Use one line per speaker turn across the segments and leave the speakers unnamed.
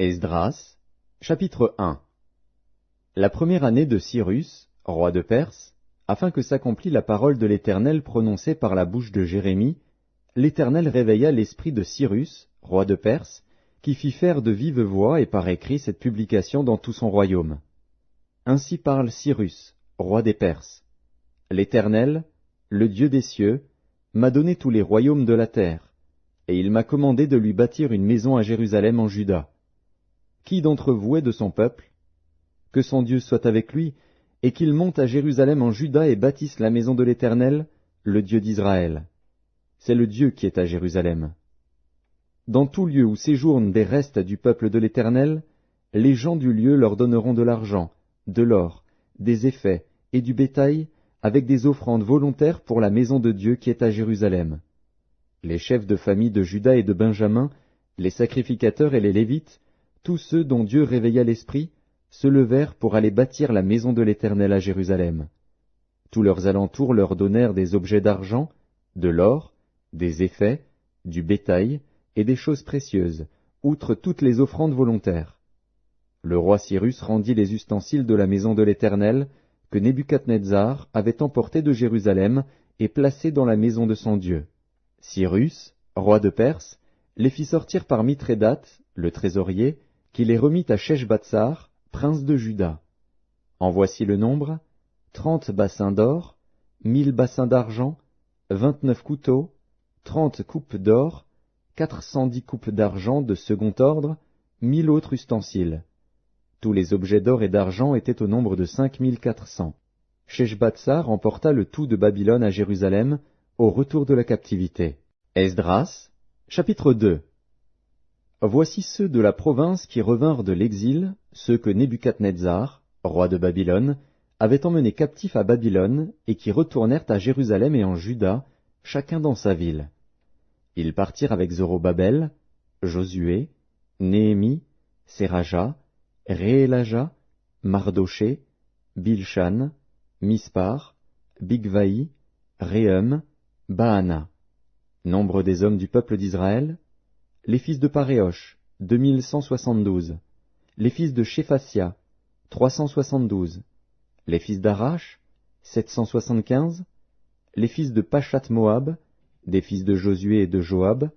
Esdras, chapitre 1. La première année de Cyrus, roi de Perse, afin que s'accomplît la parole de l'Éternel prononcée par la bouche de Jérémie, l'Éternel réveilla l'esprit de Cyrus, roi de Perse, qui fit faire de vive voix et par écrit cette publication dans tout son royaume. Ainsi parle Cyrus, roi des Perses. L'Éternel, le Dieu des cieux, m'a donné tous les royaumes de la terre, et il m'a commandé de lui bâtir une maison à Jérusalem en Juda. Qui d'entre vous est de son peuple? Que son Dieu soit avec lui, et qu'il monte à Jérusalem en Juda et bâtisse la maison de l'Éternel, le Dieu d'Israël. C'est le Dieu qui est à Jérusalem. Dans tout lieu où séjournent des restes du peuple de l'Éternel, les gens du lieu leur donneront de l'argent, de l'or, des effets et du bétail, avec des offrandes volontaires pour la maison de Dieu qui est à Jérusalem. Les chefs de famille de Juda et de Benjamin, les sacrificateurs et les Lévites, tous ceux dont Dieu réveilla l'esprit, se levèrent pour aller bâtir la maison de l'Éternel à Jérusalem. Tous leurs alentours leur donnèrent des objets d'argent, de l'or, des effets, du bétail et des choses précieuses, outre toutes les offrandes volontaires. Le roi Cyrus rendit les ustensiles de la maison de l'Éternel que Nebuchadnezzar avait emportés de Jérusalem et placés dans la maison de son Dieu. Cyrus, roi de Perse, les fit sortir par Mithrédate, le trésorier, qui les remit à Sheshbatsar, prince de Juda. En voici le nombre: 30 bassins d'or, 1000 bassins d'argent, 29 couteaux, 30 coupes d'or, 410 coupes d'argent de second ordre, 1000 autres ustensiles. Tous les objets d'or et d'argent étaient au nombre de 5400. Sheshbatsar emporta le tout de Babylone à Jérusalem, au retour de la captivité. Esdras, chapitre 2. Voici ceux de la province qui revinrent de l'exil, ceux que Nebuchadnezzar, roi de Babylone, avait emmenés captifs à Babylone et qui retournèrent à Jérusalem et en Juda, chacun dans sa ville. Ils partirent avec Zorobabel, Josué, Néhémie, Séraja, Réélaja, Mardoché, Bilshan, Mispar, Bigvaï, Réhum, Baana. Nombre des hommes du peuple d'Israël: les fils de Paréosh, 2172. Les fils de Shéphatia, 372. Les fils d'Arash, 775. Les fils de Pachat-Moab, des fils de Josué et de Joab,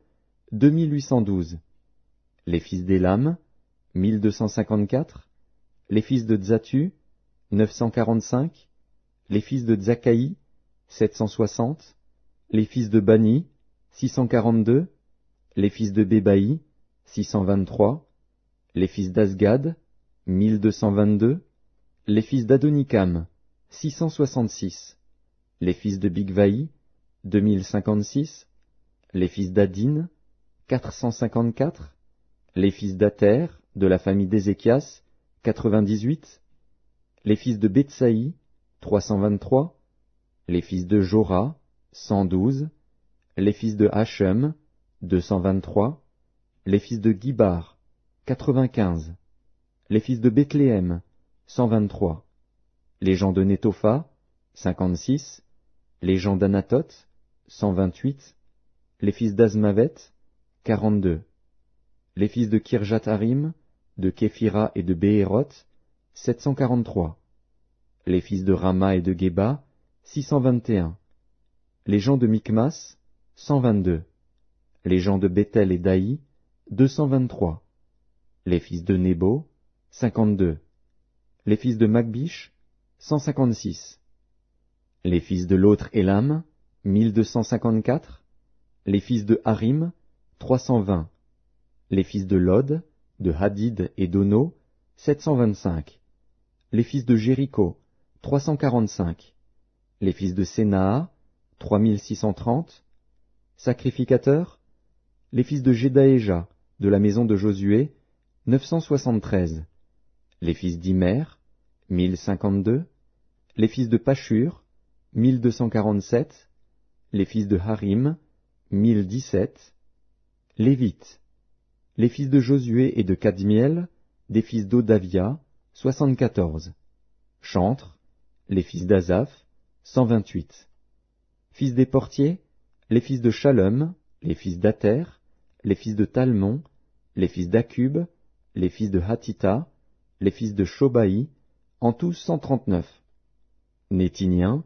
2812. Les fils d'Élam, 1254. Les fils de Tzatu, 945. Les fils de Tzakaï, 760. Les fils de Bani, 642. Les fils de Bébaï, 623. Les fils d'Asgad, 1222. Les fils d'Adonikam, 666. Les fils de Bigvaï, 2056. Les fils d'Adin, 454. Les fils d'Ater, de la famille d'Ézéchias, 98. Les fils de Betsaï, 323. Les fils de Jora, 112. Les fils de Hachem, 223. Les fils de Gibar, 95. Les fils de Bethléem, 123. Les gens de Netopha, 56. Les gens d'Anatoth, 128. Les fils d'Azmavet, 42. Les fils de Kirjatharim, de Képhira et de Béhéroth, 743. Les fils de Rama et de Geba, 621. Les gens de Mikmas, 122. Les gens de Bethel et d'Aï, 223. Les fils de Nebo, 52. Les fils de Magbish, 156. Les fils de l'autre Élam, 1254. Les fils de Harim, 320. Les fils de Lod, de Hadid et d'Ono, 725. Les fils de Jéricho, 345. Les fils de Sénaa, 3630. Sacrificateurs: les fils de Jedaéja, de la maison de Josué, 973. Les fils d'Imer, 1052. Les fils de Pashur, 1247. Les fils de Harim, 1017. Lévites: les fils de Josué et de Kadmiel, des fils d'Odavia, 74. Chantres: les fils d'Azaph, 128. Fils des portiers: les fils de Shalom, les fils d'Ater, les fils de Talmon, les fils d'Akub, les fils de Hatita, les fils de Shobaï, en tout 139. Néthiniens,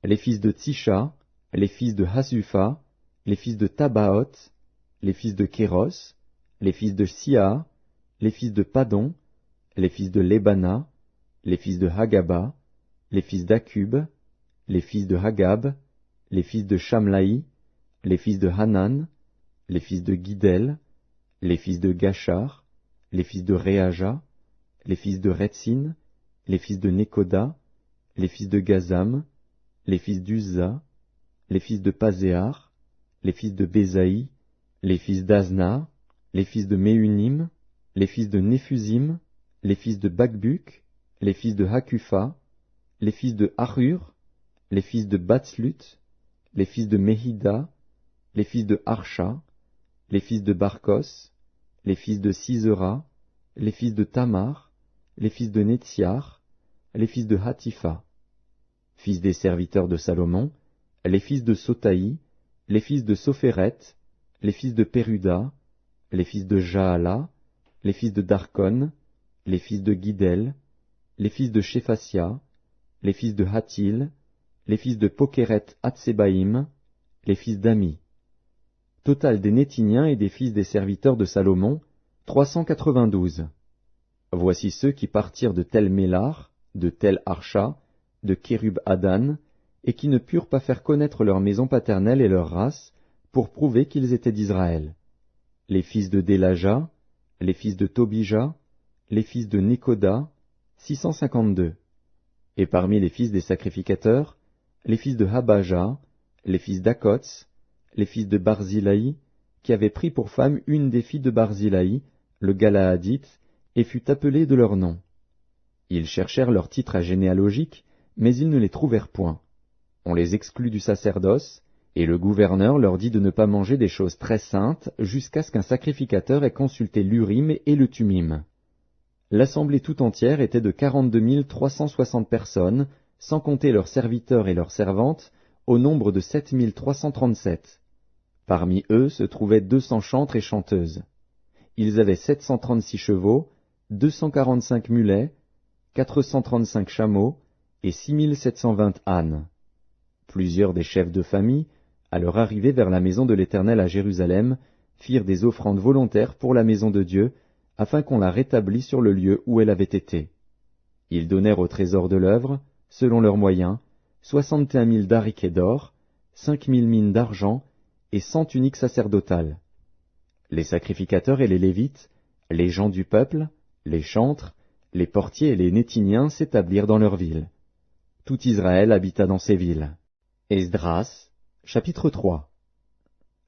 les fils de Tsisha, les fils de Hasufa, les fils de Tabaoth, les fils de Kéros, les fils de Sia, les fils de Padon, les fils de Lebana, les fils de Hagaba, les fils d'Akub, les fils de Hagab, les fils de Shamlaï, les fils de Hanan, les fils de Guidel, les fils de Gachar, les fils de Réaja, les fils de Retsin, les fils de Nekoda, les fils de Gazam, les fils d'Uzza, les fils de Pazéar, les fils de Bézaï, les fils d'Azna, les fils de Méunim, les fils de Néphusim, les fils de Bakbuk, les fils de Hakufa, les fils de Harur, les fils de Batslut, les fils de Mehida, les fils de Harsha, les fils de Barkos, les fils de Sisera, les fils de Tamar, les fils de Netziar, les fils de Hatifa. Fils des serviteurs de Salomon, les fils de Sotaï, les fils de Sophéret, les fils de Péruda, les fils de Jaala, les fils de Darkon, les fils de Guidel, les fils de Shephasia, les fils de Hatil, les fils de Pokeret Hatsebaïm, les fils d'Ami. Total des Néthiniens et des fils des serviteurs de Salomon, 392. Voici ceux qui partirent de Tel Mélar, de Tel Harsha, de Kérub Adan, et qui ne purent pas faire connaître leur maison paternelle et leur race, pour prouver qu'ils étaient d'Israël. Les fils de Délaja, les fils de Tobija, les fils de Nekoda, 652. Et parmi les fils des sacrificateurs, les fils de Habaja, les fils d'Akots, les fils de Barzilaï, qui avaient pris pour femme une des filles de Barzilaï, le Galaadite, et fut appelée de leur nom. Ils cherchèrent leur titre généalogique, mais ils ne les trouvèrent point. On les exclut du sacerdoce, et le gouverneur leur dit de ne pas manger des choses très saintes jusqu'à ce qu'un sacrificateur ait consulté l'Urim et le Tumim. L'assemblée tout entière était de 42 360 personnes, sans compter leurs serviteurs et leurs servantes, au nombre de 7 337. Parmi eux se trouvaient 200 chantres et chanteuses. Ils avaient 736 chevaux, 245 mulets, 435 chameaux et 6720 ânes. Plusieurs des chefs de famille, à leur arrivée vers la maison de l'Éternel à Jérusalem, firent des offrandes volontaires pour la maison de Dieu, afin qu'on la rétablît sur le lieu où elle avait été. Ils donnèrent au trésor de l'œuvre, selon leurs moyens, 61 000 dariquets d'or, 5 000 mines d'argent et 100 tuniques sacerdotales. Les sacrificateurs et les Lévites, les gens du peuple, les chantres, les portiers et les Néthiniens s'établirent dans leurs villes. Tout Israël habita dans ces villes. Esdras, chapitre 3.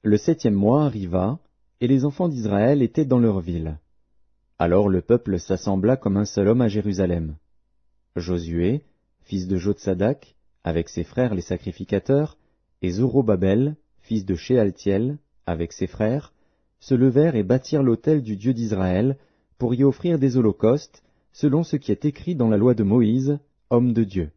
Le 7e mois arriva, et les enfants d'Israël étaient dans leurs villes. Alors le peuple s'assembla comme un seul homme à Jérusalem. Josué, fils de Jotsadak, avec ses frères les sacrificateurs, et Zorobabel, fils de Shealtiel, avec ses frères, se levèrent et bâtirent l'autel du Dieu d'Israël, pour y offrir des holocaustes, selon ce qui est écrit dans la loi de Moïse, homme de Dieu.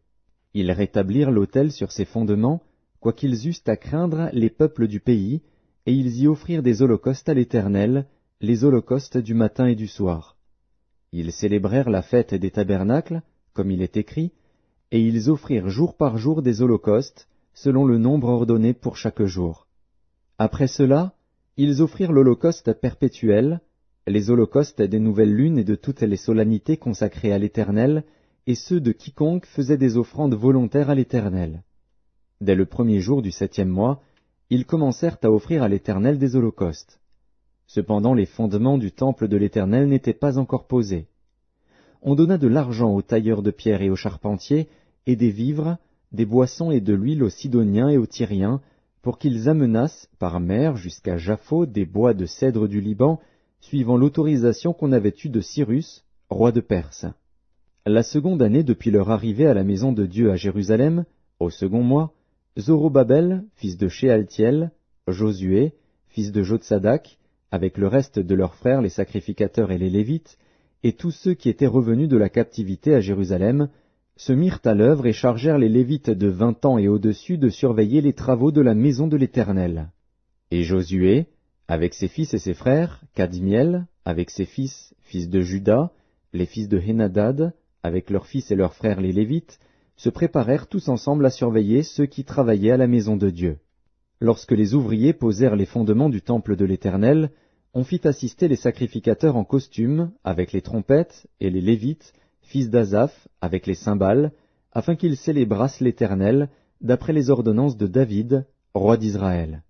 Ils rétablirent l'autel sur ses fondements, quoiqu'ils eussent à craindre les peuples du pays, et ils y offrirent des holocaustes à l'Éternel, les holocaustes du matin et du soir. Ils célébrèrent la fête des tabernacles, comme il est écrit, et ils offrirent jour par jour des holocaustes, selon le nombre ordonné pour chaque jour. Après cela, ils offrirent l'holocauste perpétuel, les holocaustes des nouvelles lunes et de toutes les solennités consacrées à l'Éternel, et ceux de quiconque faisait des offrandes volontaires à l'Éternel. Dès le premier jour du 7e mois, ils commencèrent à offrir à l'Éternel des holocaustes. Cependant les fondements du temple de l'Éternel n'étaient pas encore posés. On donna de l'argent aux tailleurs de pierre et aux charpentiers, et des vivres, des boissons et de l'huile aux Sidoniens et aux Tyriens, pour qu'ils amenassent par mer jusqu'à Japhos des bois de cèdre du Liban, suivant l'autorisation qu'on avait eue de Cyrus, roi de Perse. La seconde année depuis leur arrivée à la maison de Dieu à Jérusalem, au second mois, Zorobabel, fils de Shealtiel, Josué, fils de Jotsadak, avec le reste de leurs frères les sacrificateurs et les Lévites, et tous ceux qui étaient revenus de la captivité à Jérusalem, se mirent à l'œuvre et chargèrent les Lévites de 20 ans et au-dessus de surveiller les travaux de la maison de l'Éternel. Et Josué, avec ses fils et ses frères, Kadmiel, avec ses fils, fils de Juda, les fils de Henadad, avec leurs fils et leurs frères les Lévites, se préparèrent tous ensemble à surveiller ceux qui travaillaient à la maison de Dieu. Lorsque les ouvriers posèrent les fondements du temple de l'Éternel, on fit assister les sacrificateurs en costume, avec les trompettes, et les Lévites, fils d'Asaph, avec les cymbales, afin qu'ils célébrassent l'Éternel, d'après les ordonnances de David, roi d'Israël.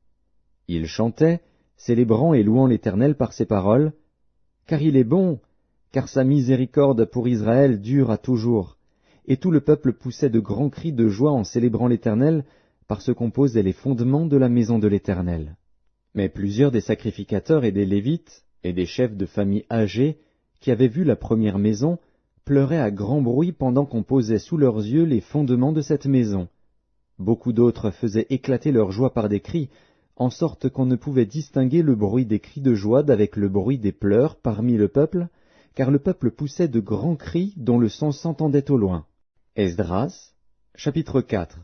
Ils chantaient, célébrant et louant l'Éternel par ces paroles, « Car il est bon, car sa miséricorde pour Israël dure à toujours. » Et tout le peuple poussait de grands cris de joie en célébrant l'Éternel, parce qu'on posait les fondements de la maison de l'Éternel. Mais plusieurs des sacrificateurs et des Lévites, et des chefs de famille âgés, qui avaient vu la première maison, pleuraient à grand bruit pendant qu'on posait sous leurs yeux les fondements de cette maison. Beaucoup d'autres faisaient éclater leur joie par des cris, en sorte qu'on ne pouvait distinguer le bruit des cris de joie d'avec le bruit des pleurs parmi le peuple, car le peuple poussait de grands cris dont le son s'entendait au loin. Esdras, chapitre 4.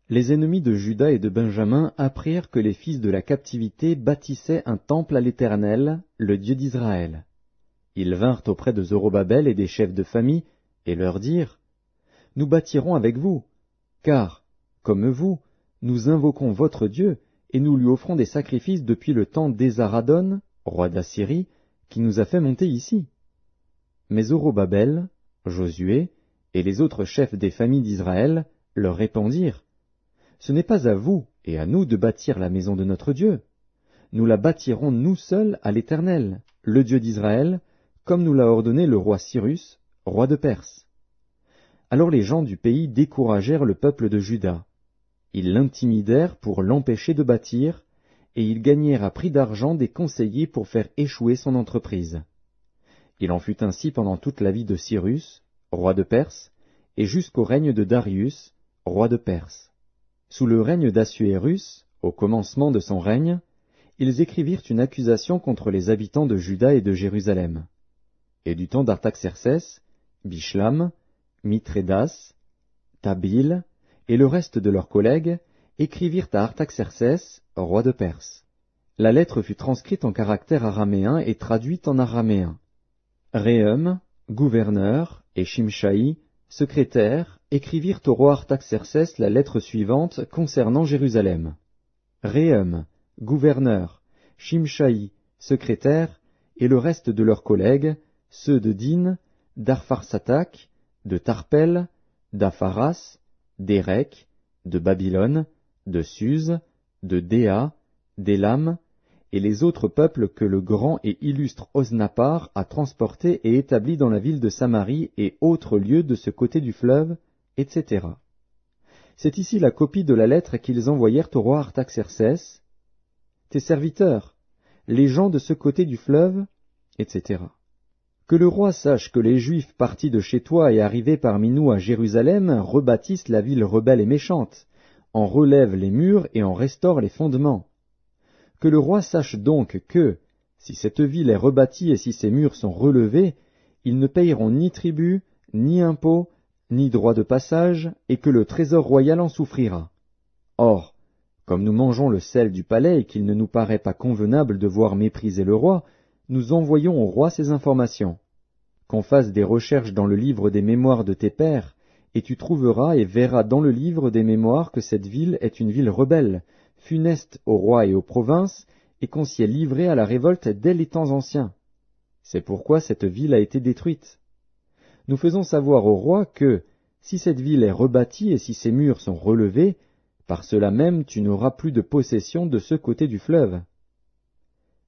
Les ennemis de Juda et de Benjamin apprirent que les fils de la captivité bâtissaient un temple à l'Éternel, le Dieu d'Israël. Ils vinrent auprès de Zorobabel et des chefs de famille, et leur dirent, « Nous bâtirons avec vous, car, comme vous, nous invoquons votre Dieu, et nous lui offrons des sacrifices depuis le temps d'Esaradon, roi d'Assyrie, qui nous a fait monter ici. » Mais Zorobabel, Josué, et les autres chefs des familles d'Israël leur répondirent, « Ce n'est pas à vous et à nous de bâtir la maison de notre Dieu. Nous la bâtirons nous seuls à l'Éternel, le Dieu d'Israël, comme nous l'a ordonné le roi Cyrus, roi de Perse. » Alors les gens du pays découragèrent le peuple de Juda. Ils l'intimidèrent pour l'empêcher de bâtir, et ils gagnèrent à prix d'argent des conseillers pour faire échouer son entreprise. Il en fut ainsi pendant toute la vie de Cyrus, roi de Perse, et jusqu'au règne de Darius, roi de Perse. Sous le règne d'Assuérus, au commencement de son règne, ils écrivirent une accusation contre les habitants de Juda et de Jérusalem. Et du temps d'Artaxercès, Bishlam, Mithrédas, Tabil et le reste de leurs collègues écrivirent à Artaxercès, roi de Perse. La lettre fut transcrite en caractère araméen et traduite en araméen. Réhum, gouverneur, et Shimshaï, secrétaire, écrivirent au roi Artaxercès la lettre suivante concernant Jérusalem. Réhum, gouverneur, Shimshaï, secrétaire, et le reste de leurs collègues, ceux de Din, d'Arpharsatak, de Tarpel, d'Apharas, d'Érec, de Babylone, de Suse, de Déa, d'Élam, et les autres peuples que le grand et illustre Osnappar a transportés et établis dans la ville de Samarie et autres lieux de ce côté du fleuve, etc. C'est ici la copie de la lettre qu'ils envoyèrent au roi Artaxercès. Tes serviteurs, les gens de ce côté du fleuve, etc. Que le roi sache que les Juifs partis de chez toi et arrivés parmi nous à Jérusalem rebâtissent la ville rebelle et méchante, en relèvent les murs et en restaurent les fondements. Que le roi sache donc que, si cette ville est rebâtie et si ses murs sont relevés, ils ne payeront ni tribut, ni impôt, ni droit de passage, et que le trésor royal en souffrira. Or, comme nous mangeons le sel du palais et qu'il ne nous paraît pas convenable de voir mépriser le roi, nous envoyons au roi ces informations. Qu'on fasse des recherches dans le livre des mémoires de tes pères, et tu trouveras et verras dans le livre des mémoires que cette ville est une ville rebelle, funeste au roi et aux provinces, et qu'on s'y est livré à la révolte dès les temps anciens. C'est pourquoi cette ville a été détruite. Nous faisons savoir au roi que, si cette ville est rebâtie et si ses murs sont relevés, par cela même tu n'auras plus de possession de ce côté du fleuve.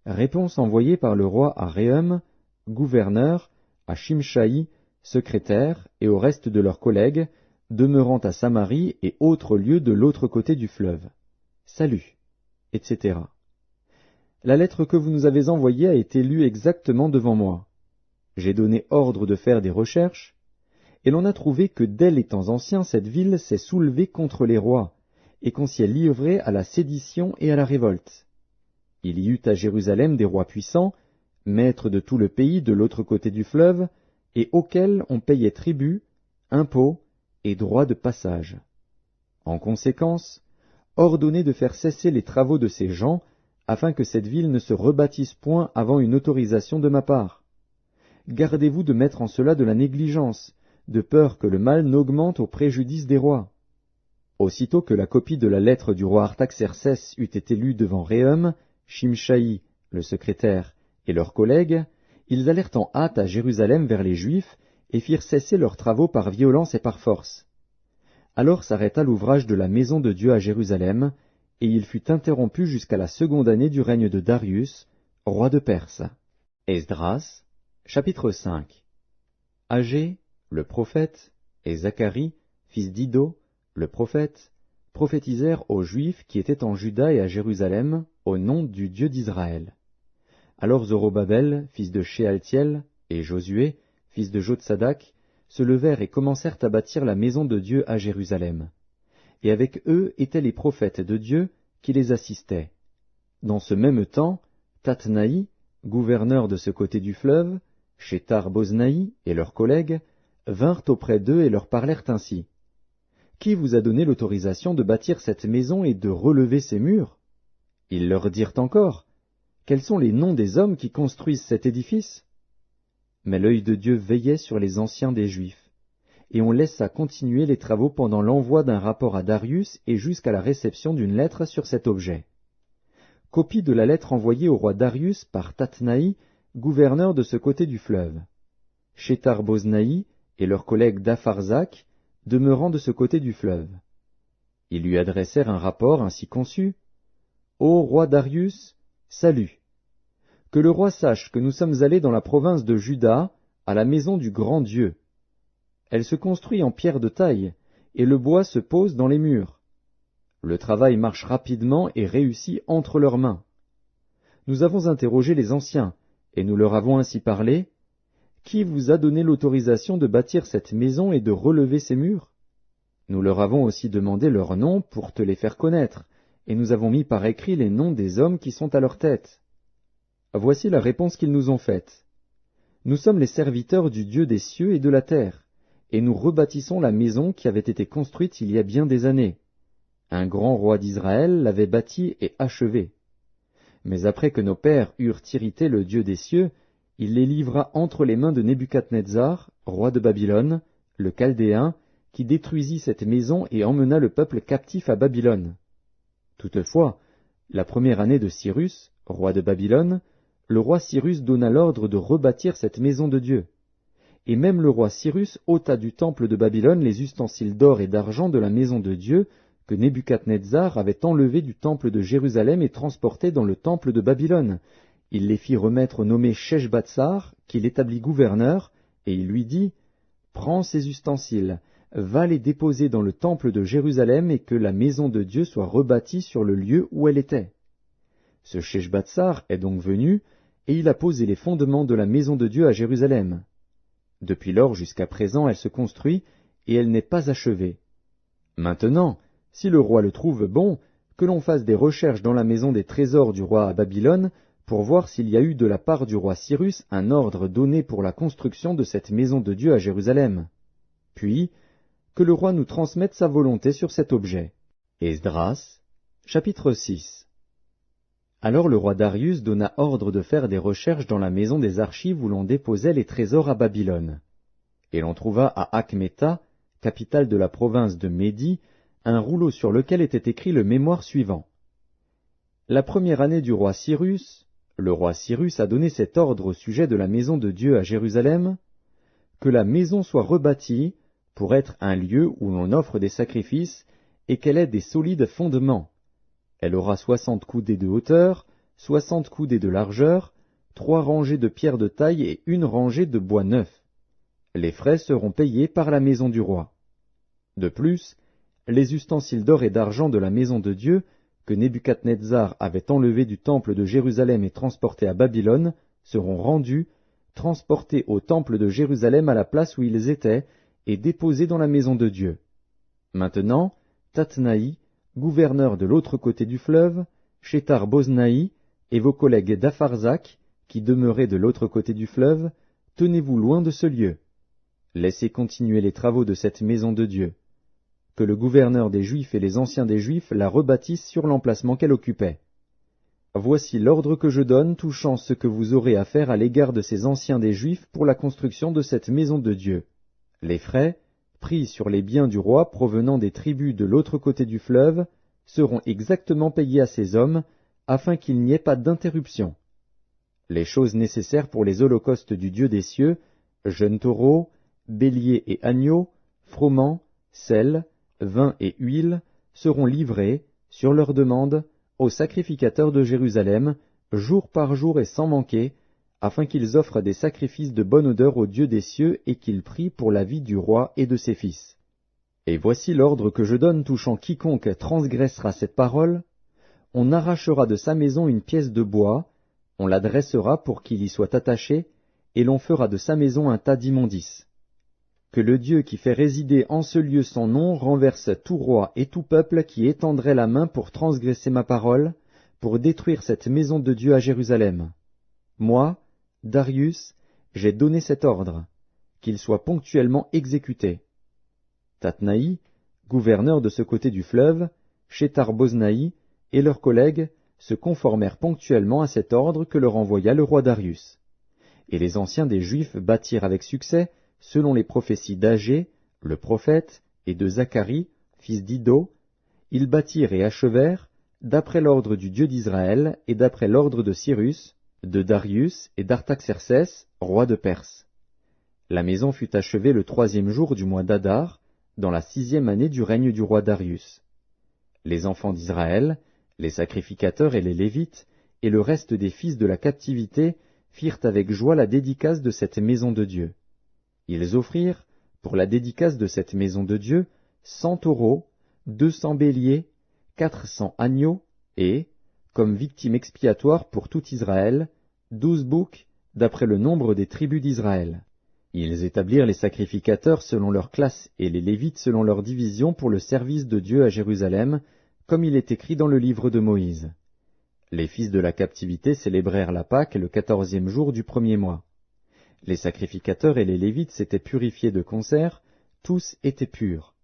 Réponse envoyée par le roi à Réhum, gouverneur, à Shimshaï, secrétaire, et au reste de leurs collègues, demeurant à Samarie et autres lieux de l'autre côté du fleuve. Salut, etc. La lettre que vous nous avez envoyée a été lue exactement devant moi. J'ai donné ordre de faire des recherches, et l'on a trouvé que dès les temps anciens cette ville s'est soulevée contre les rois, et qu'on s'y est livré à la sédition et à la révolte. Il y eut à Jérusalem des rois puissants, maîtres de tout le pays de l'autre côté du fleuve, et auxquels on payait tribut, impôts et droits de passage. En conséquence, ordonnez de faire cesser les travaux de ces gens, afin que cette ville ne se rebâtisse point avant une autorisation de ma part. Gardez-vous de mettre en cela de la négligence, de peur que le mal n'augmente au préjudice des rois. » Aussitôt que la copie de la lettre du roi Artaxercès eut été lue devant Réhum, Shimshaï, le secrétaire, et leurs collègues, ils allèrent en hâte à Jérusalem vers les Juifs, et firent cesser leurs travaux par violence et par force. Alors s'arrêta l'ouvrage de la maison de Dieu à Jérusalem, et il fut interrompu jusqu'à la seconde année du règne de Darius, roi de Perse. Esdras, chapitre 5. Agé, le prophète, et Zacharie, fils d'Iddo, le prophète, prophétisèrent aux Juifs qui étaient en Juda et à Jérusalem, au nom du Dieu d'Israël. Alors Zorobabel, fils de Shealtiel, et Josué, fils de Jotsadak, se levèrent et commencèrent à bâtir la maison de Dieu à Jérusalem. Et avec eux étaient les prophètes de Dieu qui les assistaient. Dans ce même temps, Tatnaï, gouverneur de ce côté du fleuve, Shethar-Boznaï et leurs collègues, vinrent auprès d'eux et leur parlèrent ainsi. « Qui vous a donné l'autorisation de bâtir cette maison et de relever ses murs ?» Ils leur dirent encore, « Quels sont les noms des hommes qui construisent cet édifice ?» Mais l'œil de Dieu veillait sur les anciens des Juifs, et on laissa continuer les travaux pendant l'envoi d'un rapport à Darius et jusqu'à la réception d'une lettre sur cet objet. Copie de la lettre envoyée au roi Darius par Tatnaï, gouverneur de ce côté du fleuve. Shethar-Boznaï et leurs collègues d'Apharzak, demeurant de ce côté du fleuve. Ils lui adressèrent un rapport ainsi conçu. « Ô roi Darius, salut. Que le roi sache que nous sommes allés dans la province de Juda, à la maison du grand Dieu. Elle se construit en pierre de taille, et le bois se pose dans les murs. Le travail marche rapidement et réussit entre leurs mains. Nous avons interrogé les anciens, et nous leur avons ainsi parlé. Qui vous a donné l'autorisation de bâtir cette maison et de relever ses murs? Nous leur avons aussi demandé leurs noms pour te les faire connaître, et nous avons mis par écrit les noms des hommes qui sont à leur tête. Voici la réponse qu'ils nous ont faite. Nous sommes les serviteurs du Dieu des cieux et de la terre, et nous rebâtissons la maison qui avait été construite il y a bien des années. Un grand roi d'Israël l'avait bâtie et achevée. Mais après que nos pères eurent irrité le Dieu des cieux, il les livra entre les mains de Nebuchadnezzar, roi de Babylone, le Chaldéen, qui détruisit cette maison et emmena le peuple captif à Babylone. Toutefois, la première année de Cyrus, roi de Babylone, le roi Cyrus donna l'ordre de rebâtir cette maison de Dieu. Et même le roi Cyrus ôta du temple de Babylone les ustensiles d'or et d'argent de la maison de Dieu que Nebuchadnezzar avait enlevés du temple de Jérusalem et transportés dans le temple de Babylone. Il les fit remettre au nommé Sheshbatsar, qu'il établit gouverneur, et il lui dit, « Prends ces ustensiles, va les déposer dans le temple de Jérusalem et que la maison de Dieu soit rebâtie sur le lieu où elle était. » Ce Sheshbatsar est donc venu, et il a posé les fondements de la maison de Dieu à Jérusalem. Depuis lors jusqu'à présent elle se construit, et elle n'est pas achevée. Maintenant, si le roi le trouve bon, que l'on fasse des recherches dans la maison des trésors du roi à Babylone, pour voir s'il y a eu de la part du roi Cyrus un ordre donné pour la construction de cette maison de Dieu à Jérusalem. Puis, que le roi nous transmette sa volonté sur cet objet. Esdras, chapitre 6. Alors le roi Darius donna ordre de faire des recherches dans la maison des archives où l'on déposait les trésors à Babylone. Et l'on trouva à Achméta, capitale de la province de Médie, un rouleau sur lequel était écrit le mémoire suivant. La première année du roi Cyrus, le roi Cyrus a donné cet ordre au sujet de la maison de Dieu à Jérusalem, que la maison soit rebâtie pour être un lieu où l'on offre des sacrifices et qu'elle ait des solides fondements. Elle aura 60 coudées de hauteur, 60 coudées de largeur, 3 rangées de pierres de taille et 1 rangée de bois neuf. Les frais seront payés par la maison du roi. De plus, les ustensiles d'or et d'argent de la maison de Dieu, que Nebuchadnezzar avait enlevés du temple de Jérusalem et transportés à Babylone, seront rendus, transportés au temple de Jérusalem à la place où ils étaient, et déposés dans la maison de Dieu. Maintenant, Tatnaï, gouverneur de l'autre côté du fleuve, Shethar-Boznaï, et vos collègues d'Apharzak, qui demeuraient de l'autre côté du fleuve, tenez-vous loin de ce lieu. Laissez continuer les travaux de cette maison de Dieu. Que le gouverneur des Juifs et les anciens des Juifs la rebâtissent sur l'emplacement qu'elle occupait. Voici l'ordre que je donne touchant ce que vous aurez à faire à l'égard de ces anciens des Juifs pour la construction de cette maison de Dieu. Les frais, pris sur les biens du roi provenant des tribus de l'autre côté du fleuve, seront exactement payés à ces hommes, afin qu'il n'y ait pas d'interruption. Les choses nécessaires pour les holocaustes du Dieu des cieux, jeunes taureaux, béliers et agneaux, froment, sel, vin et huile, seront livrés, sur leur demande, aux sacrificateurs de Jérusalem, jour par jour et sans manquer, afin qu'ils offrent des sacrifices de bonne odeur au Dieu des cieux et qu'ils prient pour la vie du roi et de ses fils. Et voici l'ordre que je donne touchant quiconque transgressera cette parole. On arrachera de sa maison une pièce de bois, on la dressera pour qu'il y soit attaché, et l'on fera de sa maison un tas d'immondices. Que le Dieu qui fait résider en ce lieu son nom renverse tout roi et tout peuple qui étendrait la main pour transgresser ma parole, pour détruire cette maison de Dieu à Jérusalem. Moi, Darius, j'ai donné cet ordre, qu'il soit ponctuellement exécuté. Tatnaï, gouverneur de ce côté du fleuve, Shethar-Boznaï et leurs collègues se conformèrent ponctuellement à cet ordre que leur envoya le roi Darius. Et les anciens des Juifs bâtirent avec succès, selon les prophéties d'Agé, le prophète, et de Zacharie, fils d'Iddo, ils bâtirent et achevèrent, d'après l'ordre du Dieu d'Israël et d'après l'ordre de Cyrus, de Darius et d'Artaxercès, roi de Perse. La maison fut achevée le 3e jour du mois d'Adar, dans la 6e année du règne du roi Darius. Les enfants d'Israël, les sacrificateurs et les Lévites, et le reste des fils de la captivité, firent avec joie la dédicace de cette maison de Dieu. Ils offrirent, pour la dédicace de cette maison de Dieu, 100 taureaux, 200 béliers, 400 agneaux, et, comme victime expiatoire pour tout Israël, 12 boucs, d'après le nombre des tribus d'Israël. Ils établirent les sacrificateurs selon leur classe et les Lévites selon leur division pour le service de Dieu à Jérusalem, comme il est écrit dans le livre de Moïse. Les fils de la captivité célébrèrent la Pâque le 14e jour du 1er mois. Les sacrificateurs et les Lévites s'étaient purifiés de concert, tous étaient purs.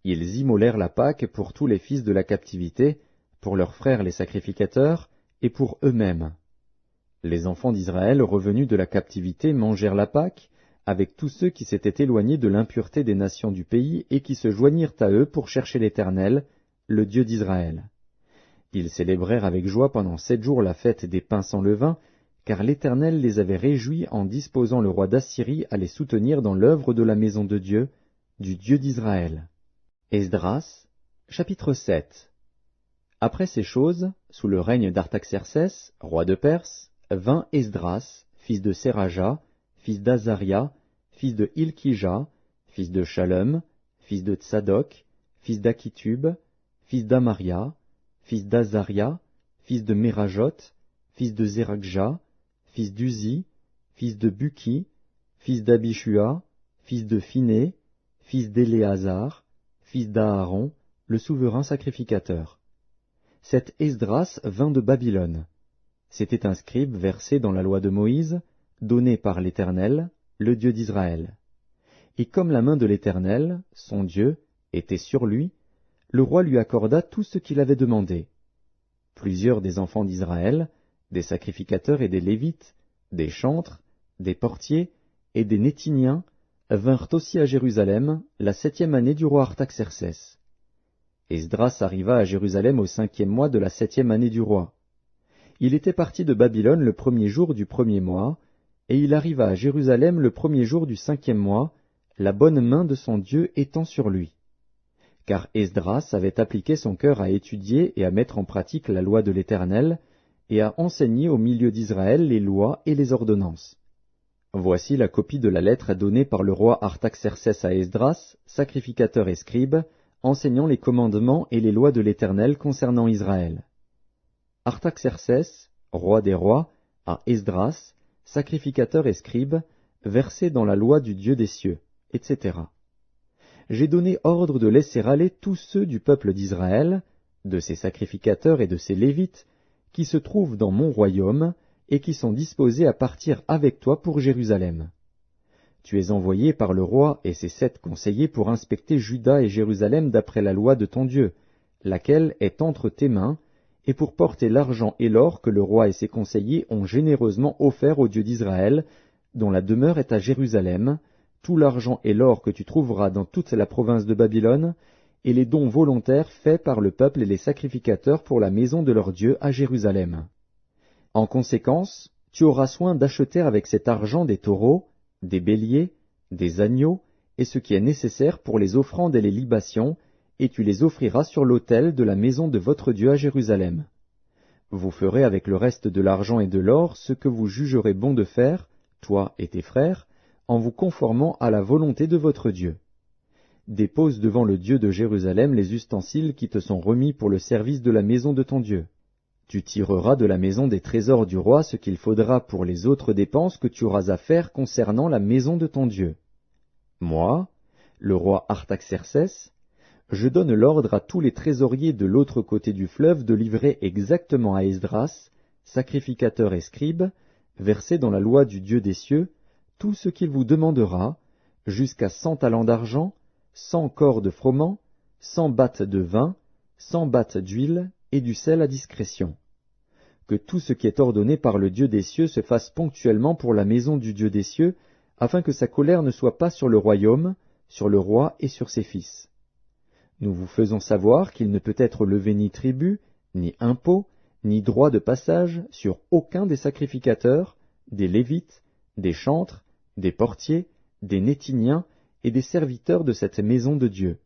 Ils immolèrent la Pâque pour tous les fils de la captivité, pour leurs frères les sacrificateurs, et pour eux-mêmes. Les enfants d'Israël revenus de la captivité mangèrent la Pâque, avec tous ceux qui s'étaient éloignés de l'impureté des nations du pays et qui se joignirent à eux pour chercher l'Éternel, le Dieu d'Israël. Ils célébrèrent avec joie pendant 7 jours la fête des pains sans levain, car l'Éternel les avait réjouis en disposant le roi d'Assyrie à les soutenir dans l'œuvre de la maison de Dieu, du Dieu d'Israël. Esdras, chapitre 7. Après ces choses, sous le règne d'Artaxercès, roi de Perse, vint Esdras, fils de Séraja, fils d'Azaria, fils de Hilkija, fils de Shalom, fils de Tsadok, fils d'Akitub, fils d'Amaria, fils d'Azaria, fils de Mérajot, fils de Zérakja, fils d'Uzi, fils de Buki, fils d'Abishua, fils de Phiné, fils d'Éléazar, fils d'Aaron, le souverain sacrificateur. Cet Esdras vint de Babylone. C'était un scribe versé dans la loi de Moïse, donné par l'Éternel, le Dieu d'Israël. Et comme la main de l'Éternel, son Dieu, était sur lui, le roi lui accorda tout ce qu'il avait demandé. Plusieurs des enfants d'Israël, des sacrificateurs et des Lévites, des chantres, des portiers et des Nétiniens, vinrent aussi à Jérusalem la 7e année du roi Artaxercès. Esdras arriva à Jérusalem au 5e mois de la 7e année du roi. Il était parti de Babylone le 1er jour du 1er mois, et il arriva à Jérusalem le 1er jour du 5e mois, la bonne main de son Dieu étant sur lui. Car Esdras avait appliqué son cœur à étudier et à mettre en pratique la loi de l'Éternel, et à enseigner au milieu d'Israël les lois et les ordonnances. Voici la copie de la lettre donnée par le roi Artaxercès à Esdras, sacrificateur et scribe, enseignant les commandements et les lois de l'Éternel concernant Israël. Artaxercès, roi des rois, à Esdras, sacrificateur et scribe, versé dans la loi du Dieu des cieux, etc. J'ai donné ordre de laisser aller tous ceux du peuple d'Israël, de ses sacrificateurs et de ses Lévites, qui se trouvent dans mon royaume, et qui sont disposés à partir avec toi pour Jérusalem. Tu es envoyé par le roi et ses 7 conseillers pour inspecter Juda et Jérusalem d'après la loi de ton Dieu, laquelle est entre tes mains, et pour porter l'argent et l'or que le roi et ses conseillers ont généreusement offert au Dieu d'Israël, dont la demeure est à Jérusalem, tout l'argent et l'or que tu trouveras dans toute la province de Babylone, et les dons volontaires faits par le peuple et les sacrificateurs pour la maison de leur Dieu à Jérusalem. En conséquence, tu auras soin d'acheter avec cet argent des taureaux, des béliers, des agneaux, et ce qui est nécessaire pour les offrandes et les libations, et tu les offriras sur l'autel de la maison de votre Dieu à Jérusalem. Vous ferez avec le reste de l'argent et de l'or ce que vous jugerez bon de faire, toi et tes frères, en vous conformant à la volonté de votre Dieu. Dépose devant le Dieu de Jérusalem les ustensiles qui te sont remis pour le service de la maison de ton Dieu. Tu tireras de la maison des trésors du roi ce qu'il faudra pour les autres dépenses que tu auras à faire concernant la maison de ton Dieu. Moi, le roi Artaxercès, je donne l'ordre à tous les trésoriers de l'autre côté du fleuve de livrer exactement à Esdras, sacrificateur et scribe, versé dans la loi du Dieu des cieux, tout ce qu'il vous demandera, jusqu'à 100 talents d'argent, 100 corps de froment, 100 battes de vin, 100 battes d'huile et du sel à discrétion. Que tout ce qui est ordonné par le Dieu des cieux se fasse ponctuellement pour la maison du Dieu des cieux, afin que sa colère ne soit pas sur le royaume, sur le roi et sur ses fils. Nous vous faisons savoir qu'il ne peut être levé ni tribut, ni impôt, ni droit de passage sur aucun des sacrificateurs, des Lévites, des chantres, des portiers, des Nétiniens et des serviteurs de cette maison de Dieu.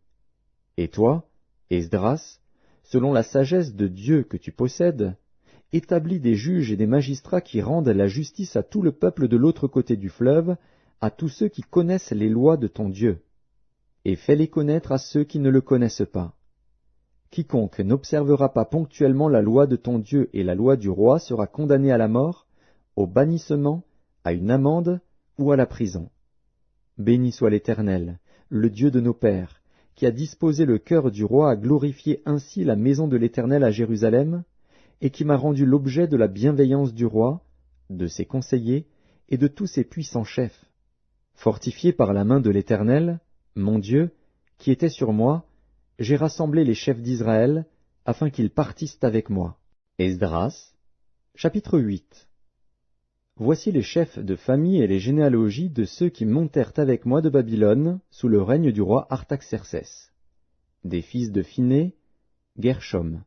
Et toi, Esdras, selon la sagesse de Dieu que tu possèdes, établis des juges et des magistrats qui rendent la justice à tout le peuple de l'autre côté du fleuve, à tous ceux qui connaissent les lois de ton Dieu, et fais-les connaître à ceux qui ne le connaissent pas. Quiconque n'observera pas ponctuellement la loi de ton Dieu et la loi du roi sera condamné à la mort, au bannissement, à une amende ou à la prison. Béni soit l'Éternel, le Dieu de nos pères, qui a disposé le cœur du roi à glorifier ainsi la maison de l'Éternel à Jérusalem, et qui m'a rendu l'objet de la bienveillance du roi, de ses conseillers et de tous ses puissants chefs. Fortifié par la main de l'Éternel, mon Dieu, qui était sur moi, j'ai rassemblé les chefs d'Israël, afin qu'ils partissent avec moi. Esdras, chapitre 8. Voici les chefs de famille et les généalogies de ceux qui montèrent avec moi de Babylone, sous le règne du roi Artaxercès. Des fils de Phiné, Gershom.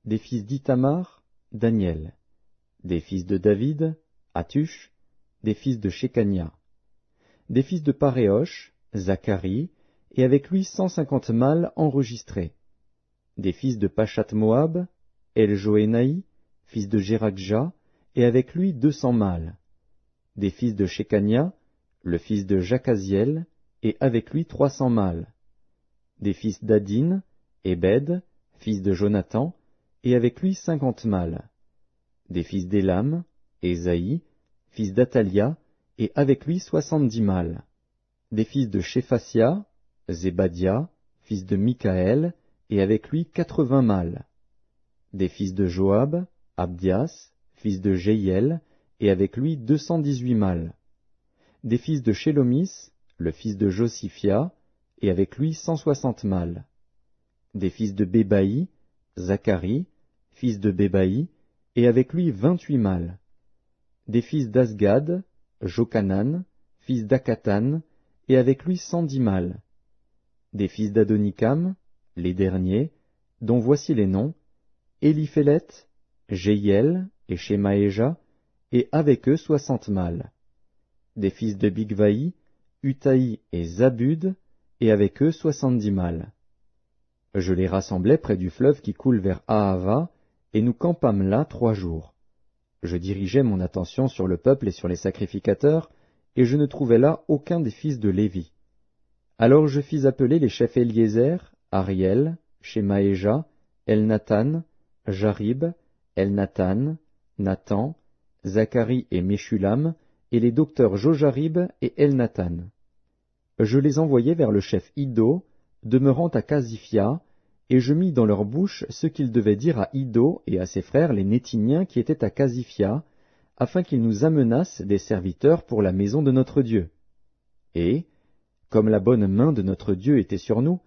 Des fils d'Ithamar, Daniel. Des fils de David, Hattush. Des fils de Shekania. Des fils de Paréosh, Zacharie, et avec lui 150 mâles enregistrés. Des fils de Pachat-Moab, Eljoénaï, fils de Jérakja, et avec lui 200 mâles. Des fils de Shekania, le fils de Jacaziel, et avec lui 300 mâles. Des fils d'Adin, Ebed, fils de Jonathan, et avec lui 50 mâles. Des fils d'Élam, Ésaïe, fils d'Atalia, et avec lui 70 mâles. Des fils de Shéphasia, Zébadia, fils de Michaël, et avec lui 80 mâles. Des fils de Joab, Abdias, fils de Jéhiel, et avec lui 218 mâles. Des fils de Shélomis, le fils de Josiphia, et avec lui 160 mâles. Des fils de Bébaï, Zacharie, fils de Bébaï, et avec lui 28 mâles. Des fils d'Asgad, Jochanan, fils d'Akatan, et avec lui 110 mâles. Des fils d'Adonikam, les derniers, dont voici les noms, Éliphélet, Jéhiel et Shemaéja, et avec eux 60 mâles. Des fils de Bigvaï, Utaï et Zabud, et avec eux 70 mâles. Je les rassemblai près du fleuve qui coule vers Ahava, et nous campâmes là 3 jours. Je dirigeai mon attention sur le peuple et sur les sacrificateurs, et je ne trouvai là aucun des fils de Lévi. Alors je fis appeler les chefs Éliézer, Ariel, Shemaéja, Elnathan, Jarib, Elnathan, Nathan, Zacharie et Meshulam, et les docteurs Jojarib et Elnathan. Je les envoyai vers le chef Iddo, demeurant à Casifia, et je mis dans leur bouche ce qu'ils devaient dire à Iddo et à ses frères les Nétiniens qui étaient à Casifia, afin qu'ils nous amenassent des serviteurs pour la maison de notre Dieu. Et, comme la bonne main de notre Dieu était sur nous,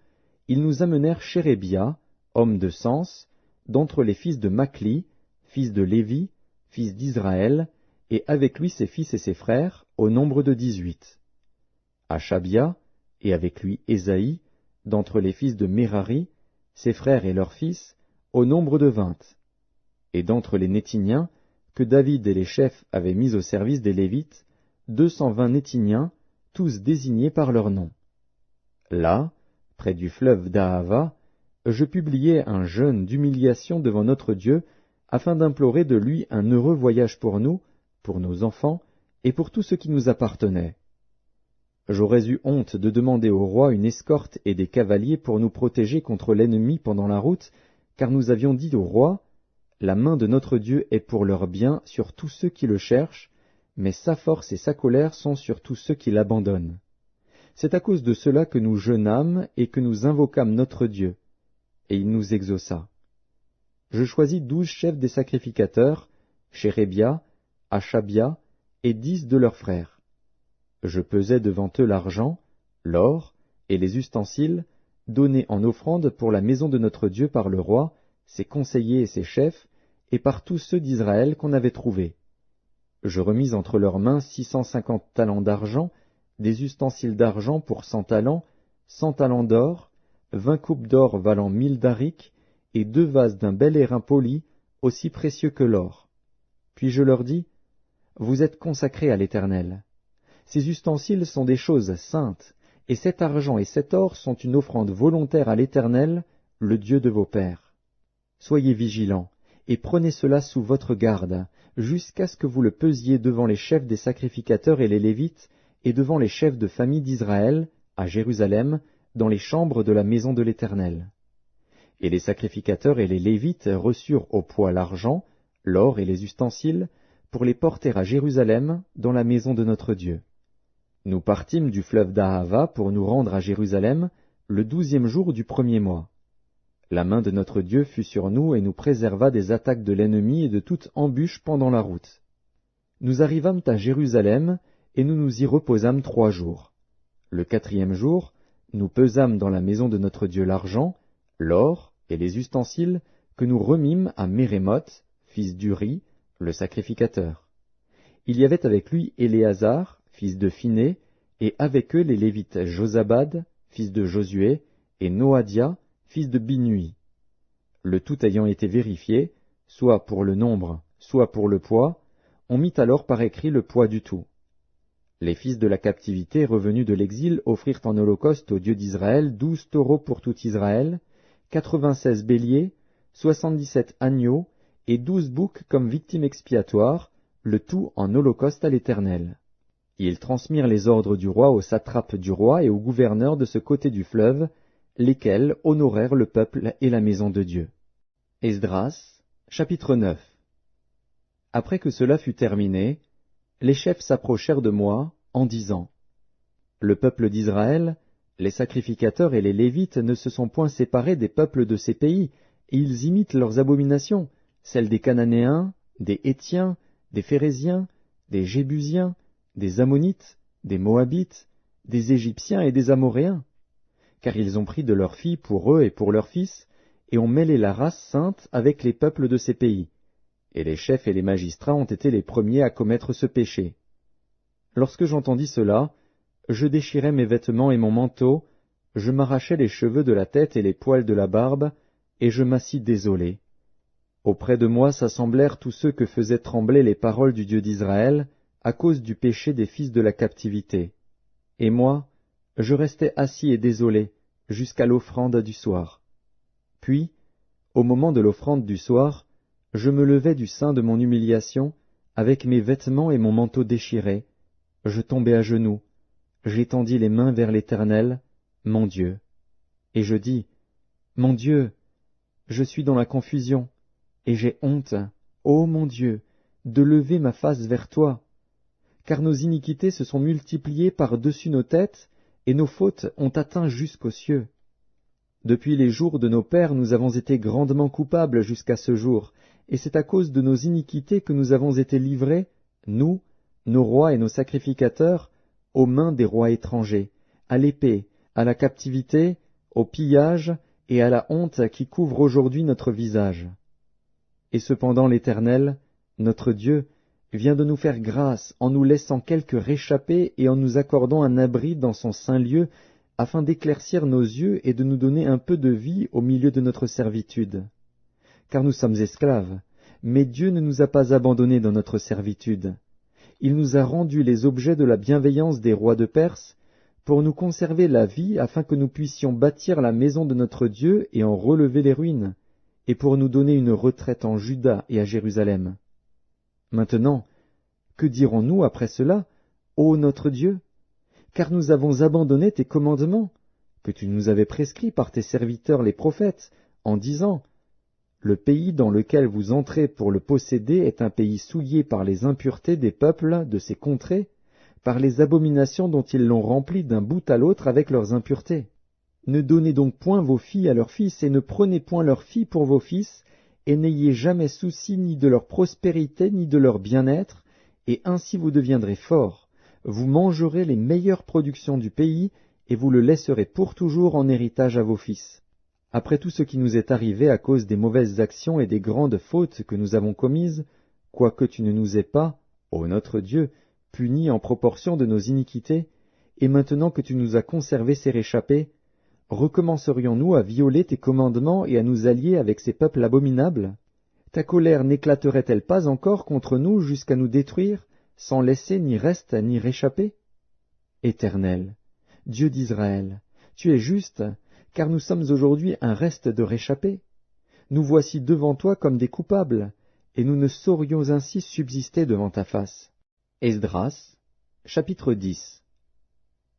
ils nous amenèrent Chérébia, homme de sens, d'entre les fils de Machli, fils de Lévi, fils d'Israël, et avec lui ses fils et ses frères, au nombre de 18. Achabia, et avec lui Ésaïe, d'entre les fils de Mérari, ses frères et leurs fils, au nombre de 20. Et d'entre les Nétiniens, que David et les chefs avaient mis au service des Lévites, 220 Nétiniens, tous désignés par leur nom. Là, près du fleuve d'Ahava, je publiai un jeûne d'humiliation devant notre Dieu, afin d'implorer de lui un heureux voyage pour nous, pour nos enfants, et pour tout ce qui nous appartenait. J'aurais eu honte de demander au roi une escorte et des cavaliers pour nous protéger contre l'ennemi pendant la route, car nous avions dit au roi, « La main de notre Dieu est pour leur bien sur tous ceux qui le cherchent, mais sa force et sa colère sont sur tous ceux qui l'abandonnent. » C'est à cause de cela que nous jeûnâmes et que nous invoquâmes notre Dieu, et il nous exauça. Je choisis 12 chefs des sacrificateurs, Chérébia, Achabia, et 10 de leurs frères. Je pesai devant eux l'argent, l'or et les ustensiles, donnés en offrande pour la maison de notre Dieu par le roi, ses conseillers et ses chefs, et par tous ceux d'Israël qu'on avait trouvés. Je remis entre leurs mains 650 talents d'argent, des ustensiles d'argent pour 100 talents, 100 talents d'or, 20 coupes d'or valant 1000 darics, et 2 vases d'un bel airain poli, aussi précieux que l'or. Puis je leur dis, « Vous êtes consacrés à l'Éternel. Ces ustensiles sont des choses saintes, et cet argent et cet or sont une offrande volontaire à l'Éternel, le Dieu de vos pères. Soyez vigilants, et prenez cela sous votre garde, jusqu'à ce que vous le pesiez devant les chefs des sacrificateurs et les Lévites, et devant les chefs de famille d'Israël, à Jérusalem, dans les chambres de la maison de l'Éternel. » Et les sacrificateurs et les Lévites reçurent au poids l'argent, l'or et les ustensiles, pour les porter à Jérusalem, dans la maison de notre Dieu. Nous partîmes du fleuve d'Ahava pour nous rendre à Jérusalem, le 12e jour du 1er mois. La main de notre Dieu fut sur nous et nous préserva des attaques de l'ennemi et de toute embûche pendant la route. Nous arrivâmes à Jérusalem, et nous nous y reposâmes 3 jours. Le 4e jour, nous pesâmes dans la maison de notre Dieu l'argent, l'or et les ustensiles que nous remîmes à Mérémoth, fils d'Uri, le sacrificateur. Il y avait avec lui Éléazar, fils de Phiné, et avec eux les Lévites Josabad, fils de Josué, et Noadia, fils de Binui. Le tout ayant été vérifié, soit pour le nombre, soit pour le poids, on mit alors par écrit le poids du tout. Les fils de la captivité revenus de l'exil offrirent en holocauste au Dieu d'Israël 12 taureaux pour tout Israël, 96 béliers, 77 agneaux, et 12 boucs comme victimes expiatoires, le tout en holocauste à l'Éternel. Ils transmirent les ordres du roi aux satrapes du roi et aux gouverneurs de ce côté du fleuve, lesquels honorèrent le peuple et la maison de Dieu. Esdras, chapitre 9. Après que cela fut terminé, les chefs s'approchèrent de moi, en disant, « Le peuple d'Israël, les sacrificateurs et les Lévites ne se sont point séparés des peuples de ces pays, et ils imitent leurs abominations, celles des Cananéens, des Hétiens, des Phéréziens, des Jébusiens, des Ammonites, des Moabites, des Égyptiens et des Amoréens. Car ils ont pris de leurs filles pour eux et pour leurs fils, et ont mêlé la race sainte avec les peuples de ces pays. Et les chefs et les magistrats ont été les premiers à commettre ce péché. Lorsque j'entendis cela, je déchirai mes vêtements et mon manteau, je m'arrachai les cheveux de la tête et les poils de la barbe, et je m'assis désolé. Auprès de moi s'assemblèrent tous ceux que faisaient trembler les paroles du Dieu d'Israël, à cause du péché des fils de la captivité. Et moi, je restai assis et désolé, jusqu'à l'offrande du soir. Puis, au moment de l'offrande du soir, je me levai du sein de mon humiliation, avec mes vêtements et mon manteau déchirés. Je tombai à genoux, j'étendis les mains vers l'Éternel, mon Dieu. Et je dis, « Mon Dieu, je suis dans la confusion, et j'ai honte, ô mon Dieu, de lever ma face vers toi. Car nos iniquités se sont multipliées par-dessus nos têtes, et nos fautes ont atteint jusqu'aux cieux. Depuis les jours de nos pères, nous avons été grandement coupables jusqu'à ce jour, et c'est à cause de nos iniquités que nous avons été livrés, nous, nos rois et nos sacrificateurs, aux mains des rois étrangers, à l'épée, à la captivité, au pillage et à la honte qui couvre aujourd'hui notre visage. Et cependant l'Éternel, notre Dieu, vient de nous faire grâce en nous laissant quelques réchappés et en nous accordant un abri dans son saint lieu, afin d'éclaircir nos yeux et de nous donner un peu de vie au milieu de notre servitude. Car nous sommes esclaves, mais Dieu ne nous a pas abandonnés dans notre servitude. Il nous a rendus les objets de la bienveillance des rois de Perse, pour nous conserver la vie afin que nous puissions bâtir la maison de notre Dieu et en relever les ruines, et pour nous donner une retraite en Juda et à Jérusalem. Maintenant, que dirons-nous après cela, ô notre Dieu? Car nous avons abandonné tes commandements, que tu nous avais prescrits par tes serviteurs les prophètes, en disant, « Le pays dans lequel vous entrez pour le posséder est un pays souillé par les impuretés des peuples de ces contrées, par les abominations dont ils l'ont rempli d'un bout à l'autre avec leurs impuretés. Ne donnez donc point vos filles à leurs fils, et ne prenez point leurs filles pour vos fils, et n'ayez jamais souci ni de leur prospérité ni de leur bien-être, et ainsi vous deviendrez forts. Vous mangerez les meilleures productions du pays, et vous le laisserez pour toujours en héritage à vos fils. Après tout ce qui nous est arrivé à cause des mauvaises actions et des grandes fautes que nous avons commises, quoique tu ne nous aies pas, ô notre Dieu, punis en proportion de nos iniquités, et maintenant que tu nous as conservé ces réchappés, recommencerions-nous à violer tes commandements et à nous allier avec ces peuples abominables? Ta colère n'éclaterait-elle pas encore contre nous jusqu'à nous détruire, sans laisser ni reste ni réchappé? Éternel, Dieu d'Israël, tu es juste, car nous sommes aujourd'hui un reste de réchappés. Nous voici devant toi comme des coupables, et nous ne saurions ainsi subsister devant ta face. Esdras, chapitre 10.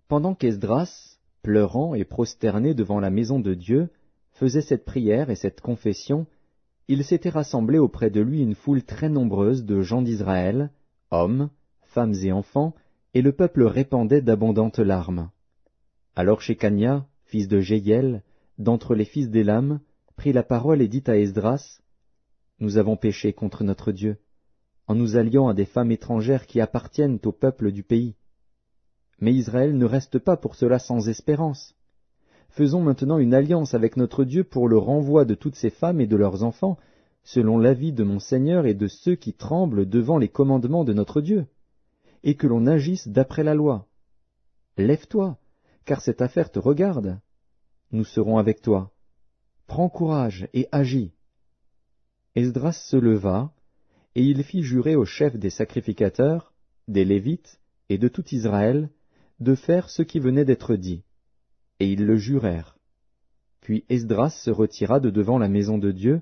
Pendant qu'Esdras, pleurant et prosterné devant la maison de Dieu, faisait cette prière et cette confession, il s'était rassemblé auprès de lui une foule très nombreuse de gens d'Israël, hommes, femmes et enfants, et le peuple répandait d'abondantes larmes. Alors Shekania, fils de Jéhiel, d'entre les fils d'Élam, prit la parole et dit à Esdras, « Nous avons péché contre notre Dieu, en nous alliant à des femmes étrangères qui appartiennent au peuple du pays. Mais Israël ne reste pas pour cela sans espérance. Faisons maintenant une alliance avec notre Dieu pour le renvoi de toutes ces femmes et de leurs enfants, selon l'avis de mon Seigneur et de ceux qui tremblent devant les commandements de notre Dieu, et que l'on agisse d'après la loi. Lève-toi, car cette affaire te regarde. Nous serons avec toi. Prends courage et agis. » Esdras se leva, et il fit jurer aux chefs des sacrificateurs, des Lévites et de tout Israël, de faire ce qui venait d'être dit. Et ils le jurèrent. Puis Esdras se retira de devant la maison de Dieu,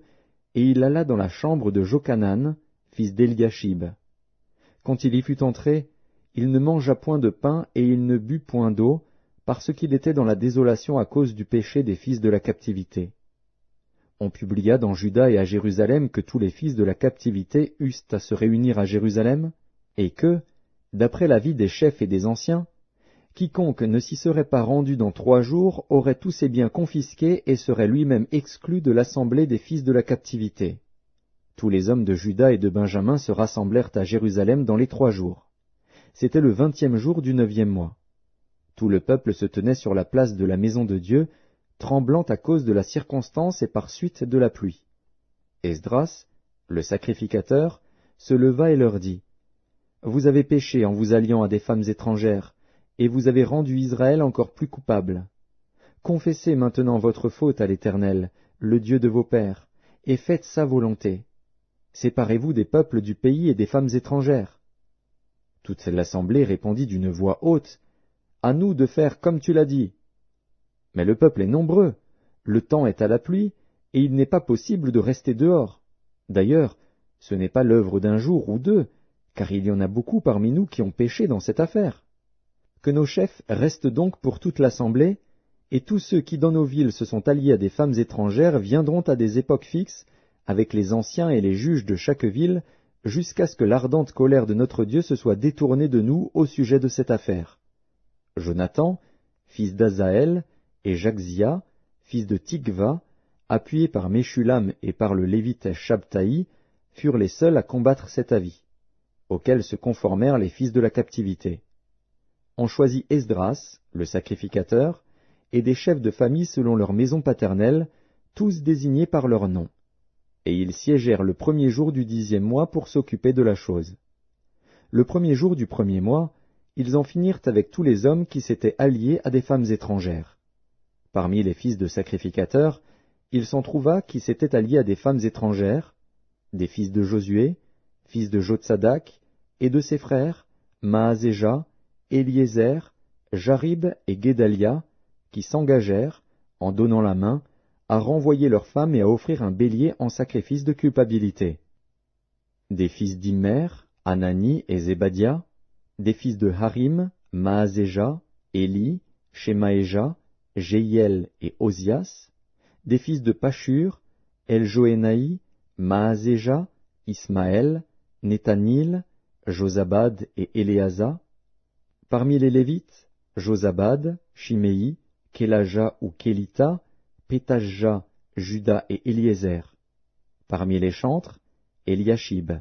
et il alla dans la chambre de Jochanan, fils d'Eliashib. Quand il y fut entré, il ne mangea point de pain et il ne but point d'eau, parce qu'il était dans la désolation à cause du péché des fils de la captivité. On publia dans Juda et à Jérusalem que tous les fils de la captivité eussent à se réunir à Jérusalem, et que, d'après l'avis des chefs et des anciens, quiconque ne s'y serait pas rendu dans 3 jours aurait tous ses biens confisqués et serait lui-même exclu de l'assemblée des fils de la captivité. Tous les hommes de Juda et de Benjamin se rassemblèrent à Jérusalem dans les 3 jours. C'était le 20e jour du 9e mois. Tout le peuple se tenait sur la place de la maison de Dieu, tremblant à cause de la circonstance et par suite de la pluie. Esdras, le sacrificateur, se leva et leur dit, « Vous avez péché en vous alliant à des femmes étrangères, et vous avez rendu Israël encore plus coupable. Confessez maintenant votre faute à l'Éternel, le Dieu de vos pères, et faites sa volonté. Séparez-vous des peuples du pays et des femmes étrangères. » Toute l'assemblée répondit d'une voix haute, « À nous de faire comme tu l'as dit. » Mais le peuple est nombreux, le temps est à la pluie, et il n'est pas possible de rester dehors. D'ailleurs, ce n'est pas l'œuvre d'un jour ou 2, car il y en a beaucoup parmi nous qui ont péché dans cette affaire. Que nos chefs restent donc pour toute l'assemblée, et tous ceux qui dans nos villes se sont alliés à des femmes étrangères viendront à des époques fixes, avec les anciens et les juges de chaque ville, jusqu'à ce que l'ardente colère de notre Dieu se soit détournée de nous au sujet de cette affaire. Jonathan, fils d'Azaël, et Jachzia, fils de Tikva, appuyés par Meshulam et par le Lévite Shabtaï, furent les seuls à combattre cet avis, auquel se conformèrent les fils de la captivité. On choisit Esdras, le sacrificateur, et des chefs de famille selon leur maison paternelle, tous désignés par leur nom. et ils siégèrent le premier jour du 10e mois pour s'occuper de la chose. Le premier jour du premier mois, ils en finirent avec tous les hommes qui s'étaient alliés à des femmes étrangères. Parmi les fils de sacrificateurs, il s'en trouva qui s'étaient alliés à des femmes étrangères, des fils de Josué, fils de Jotsadak, et de ses frères, Maazéja, Éliézer, Jarib et Guédalia, qui s'engagèrent, en donnant la main, à renvoyer leurs femmes et à offrir un bélier en sacrifice de culpabilité. Des fils d'Immer, Anani et Zébadia, des fils de Harim, Maazéja, Éli, Shemaéja, Jéhiel et Ozias, des fils de Pashur, Eljoénaï, Maazéja, Ismaël, Nethanil, Josabad et Éléasa. Parmi les Lévites, Josabad, Shiméi, Kélaja ou Kélita, Pétajja, Juda et Éliézer. Parmi les chantres, Eliashib.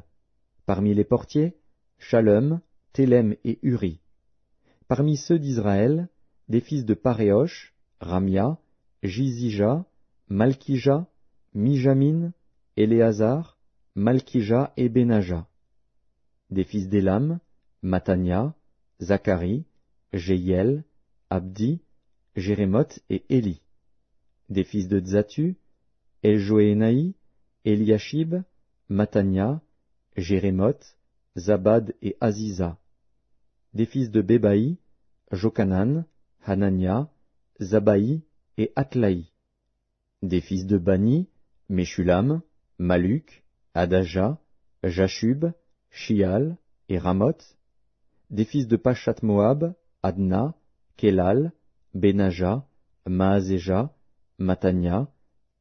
Parmi les portiers, Shallum, Télem et Uri. Parmi ceux d'Israël, des fils de Paréosh, Ramia, Jizija, Malkija, Mijamin, Éléazar, Malkija et Benaja. Des fils d'Élam, Matania, Zacharie, Jéhiel, Abdi, Jérémoth et Éli. Des fils de Tzatu, Eljoénaï, Eliashib, Matania, Jérémoth, Zabad et Aziza. Des fils de Bébaï, Jokanan, Hanania, Zabaï et Atlaï. Des fils de Bani, Meshulam, Maluk, Adaja, Jashub, Shial et Ramoth. Des fils de Pachat Moab, Adna, Kelal, Benaja, Maazéja, Matania,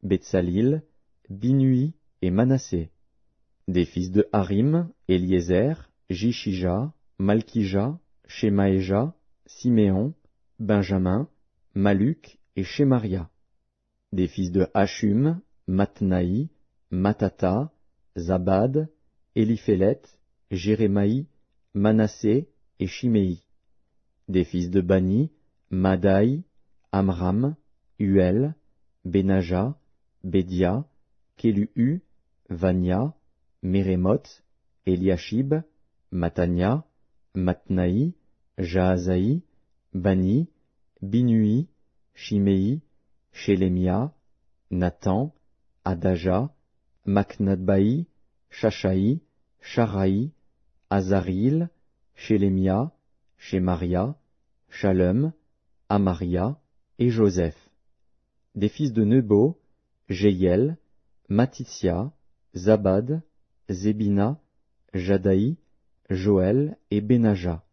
Betsalil, Binui et Manassé. Des fils de Harim, Éliézer, Jishija, Malkija, Shemaéja, Siméon, Benjamin, Maluk et Shemaria. Des fils de Hashum, Matnaï, Matata, Zabad, Éliphélet, Jérémaï, Manassé et Shiméi. Des fils de Bani, Madaï, Amram, Uel, Benaja, Bédia, Kélu, Vania, Mérémoth, Eliashib, Matania, Matnaï, Jaazaï, Bani, Binui, Shiméi, Shélémia, Nathan, Adaja, Maknadbaï, Shashaï, Sharaï, Azaril, Shélémia, Shemaria, Shallum, Amaria et Joseph. Des fils de Nebo, Jéhiel, Matithia, Zabad, Zébina, Jadaï, Joël et Benaja.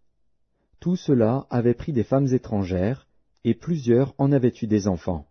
Tout cela avait pris des femmes étrangères, et plusieurs en avaient eu des enfants.